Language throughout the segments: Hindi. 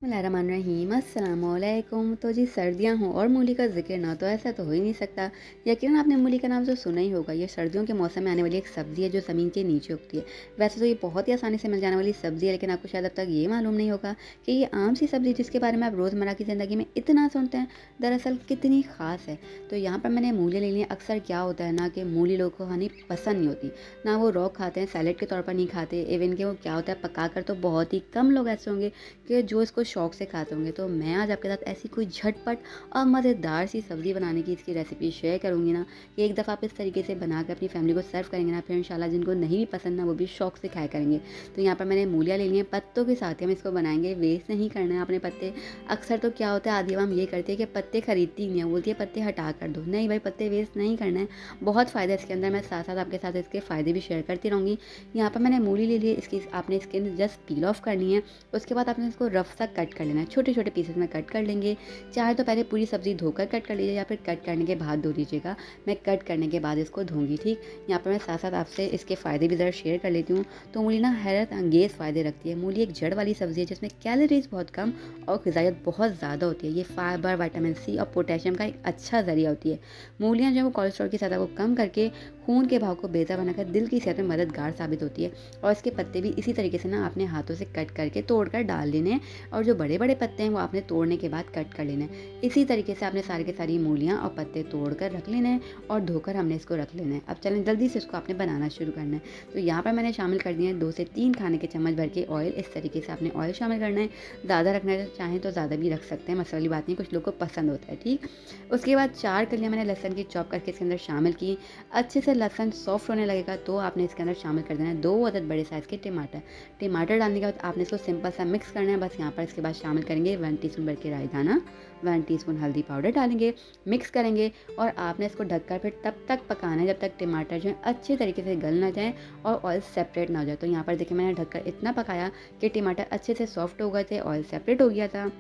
बिस्मिल्लाहिर्रहमानिर्रहीम अस्सलामुअलैकुम। तो जी सर्दियाँ हों और मूली का ज़िक्र ना तो ऐसा तो हो ही नहीं सकता। यकीनन आपने मूली का नाम तो सुना ही होगा। ये सर्दियों के मौसम में आने वाली एक सब्ज़ी है जो ज़मीन के नीचे उगती है। वैसे तो ये बहुत ही आसानी से मिल जाने वाली सब्ज़ी है, लेकिन आपको शायद अब तक ये मालूम नहीं होगा कि ये आम सी सब्ज़ी जिसके बारे में आप रोज़मर्रा की ज़िंदगी में इतना सुनते हैं, दरअसल कितनी ख़ास है। तो यहाँ पर मैंने मूली ले ली है। अक्सर क्या होता है ना कि मूली लोगों को खानी पसंद नहीं होती, ना वो रॉ खाते हैं, सैलेड के तौर पर नहीं खाते, इवन कि वो क्या होता है पका कर तो बहुत ही कम लोग ऐसे होंगे कि जो इसको शौक़ से खाते होंगे। तो मैं आज आपके साथ ऐसी कोई झटपट और मज़ेदार सी सब्ज़ी बनाने की इसकी रेसिपी शेयर करूँगी ना, कि एक दफ़ा आप इस तरीके से बना के अपनी फैमिली को सर्व करेंगे ना, फिर इंशाल्लाह जिनको नहीं भी पसंद ना वो भी शौक़ से खाया करेंगे। तो यहाँ पर मैंने मूलियाँ ले ली हैं, पत्तों के साथ ही हम इसको बनाएंगे, वेस्ट नहीं करना है अपने पत्ते। अक्सर तो क्या होता है आधी आवाम ये करती है कि पत्ते खरीदती ही नहीं है, बोलती है पत्ते हटा कर दो। नहीं भाई, पत्ते वेस्ट नहीं करना है, बहुत फ़ायदा है इसके अंदर। मैं साथ साथ आपके साथ इसके फ़ायदे भी शेयर करती रहूँगी। यहाँ पर मैंने मूली ले ली है, इसकी आपने स्किन जस्ट पील ऑफ करनी है। उसके बाद आपने इसको रफ सा कट कर लेना है, छोटे छोटे पीसेस में कट कर लेंगे। चाहे तो पहले पूरी सब्ज़ी धोकर कट कर लीजिए या फिर कट करने के बाद धो लीजिएगा। मैं कट करने के बाद इसको धोंगी, ठीक। यहाँ पर मैं साथ साथ आपसे इसके फ़ायदे भी ज़रा शेयर कर लेती हूँ। तो मूली ना हैरत अंगेज़ फ़ायदे रखती है। मूली एक जड़ वाली सब्ज़ी है जिसमें कैलोरीज़ बहुत कम और ग़िज़ाइयत बहुत ज़्यादा होती है। ये फाइबर, विटामिन सी और पोटेशियम का एक अच्छा ज़रिया होती है। मूलियाँ जो है वो कोलेस्ट्रॉल की सतह को कम करके खून के बहाव को बेहतर बनाकर दिल की सेहत में मददगार साबित होती है। और इसके पत्ते भी इसी तरीके से ना आपने हाथों से कट करके तोड़ कर डाल लेने हैं, और जो बड़े बड़े पत्ते हैं वो आपने तोड़ने के बाद कट कर लेना है। इसी तरीके से आपने सारी की सारी मूलियाँ और पत्ते तोड़ कर रख लेने हैं और धोकर हमने इसको रख लेना है। अब चलें जल्दी से इसको आपने बनाना शुरू करना है। तो यहाँ पर मैंने शामिल कर दिए हैं 2 से 3 खाने के चम्मच भर के ऑयल। इस तरीके से आपने ऑयल शामिल करना है। ज़्यादा रखना है चाहें तो ज़्यादा भी रख सकते हैं, मसले वाली बात नहीं, कुछ लोग को पसंद होता है, ठीक। उसके बाद 4 कलियाँ मैंने लहसुन की चॉप करके इसके अंदर शामिल की। अच्छे से लहसुन सॉफ्ट होने लगेगा तो आपने इसके अंदर शामिल कर देना है 2 अदद बड़े साइज़ के टमाटर। टमाटर डालने के बाद आपने इसको सिंपल सा मिक्स करना है बस। यहाँ पर इसके बाद शामिल करेंगे 1 टीस्पून भर के राई दाना, 1 टीस्पून हल्दी पाउडर डालेंगे, मिक्स करेंगे और आपने इसको ढककर फिर तब तक पकाना है जब तक टमाटर जो है अच्छे तरीके से गल ना जाए और ऑयल सेपरेट ना हो जाए। तो यहाँ पर देखिए मैंने ढककर इतना पकाया कि टमाटर अच्छे से सॉफ्ट हो गए थे, ऑयल सेपरेट हो गया था।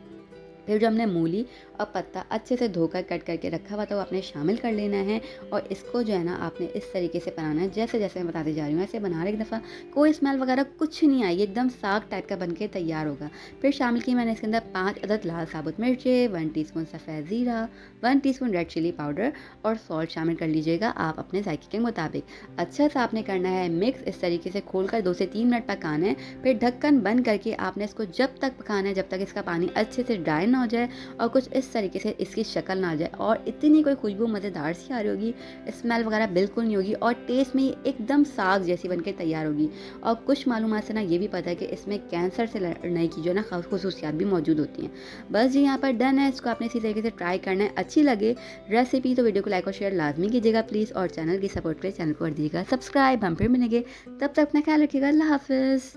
फिर जो हमने मूली और पत्ता अच्छे से धोकर कट करके रखा हुआ था वो आपने शामिल कर लेना है, और इसको जो है ना आपने इस तरीके से बनाना है जैसे जैसे मैं बताती जा रही हूँ। ऐसे बना रहे एक दफ़ा, कोई स्मेल वगैरह कुछ नहीं आएगी, एकदम साग टाइप का बनके तैयार होगा। फिर शामिल की मैंने इसके अंदर 5 अदद लाल साबुत मिर्चें, 1 टीस्पून सफ़ेद ज़ीरा, 1 टीस्पून रेड चिली पाउडर और सॉल्ट शामिल कर लीजिएगा आप अपने जायके के मुताबिक। अच्छा सा आपने करना है मिक्स, इस तरीके से खोलकर 2 से 3 मिनट पकाना है। फिर ढक्कन बंद करके आपने इसको जब तक पकाना है जब तक इसका पानी अच्छे से ड्राई ना हो जाए और कुछ इस तरीके से इसकी शक्ल ना आ जाए, और इतनी कोई खुशबू मज़ेदार सी आ रही होगी, स्मेल वगैरह बिल्कुल नहीं होगी, और टेस्ट में ये एकदम साग जैसी बनके तैयार होगी। और कुछ मालूमात से ना ये भी पता है कि इसमें कैंसर से लड़ने की जो है ना ख़ुसूसियात भी मौजूद होती हैं। बस जी यहाँ पर डन है। इसको आपने इसी तरीके से ट्राई करना है। अच्छी लगे रेसिपी तो वीडियो को लाइक और शेयर लाजमी कीजिएगा प्लीज़, और चैनल की सपोर्ट के लिए चैनल को कर दीजिएगा सब्सक्राइब। हम फिर मिलेंगे, तब तक अपना ख्याल रखिएगा। अल्लाह हाफ़िज़।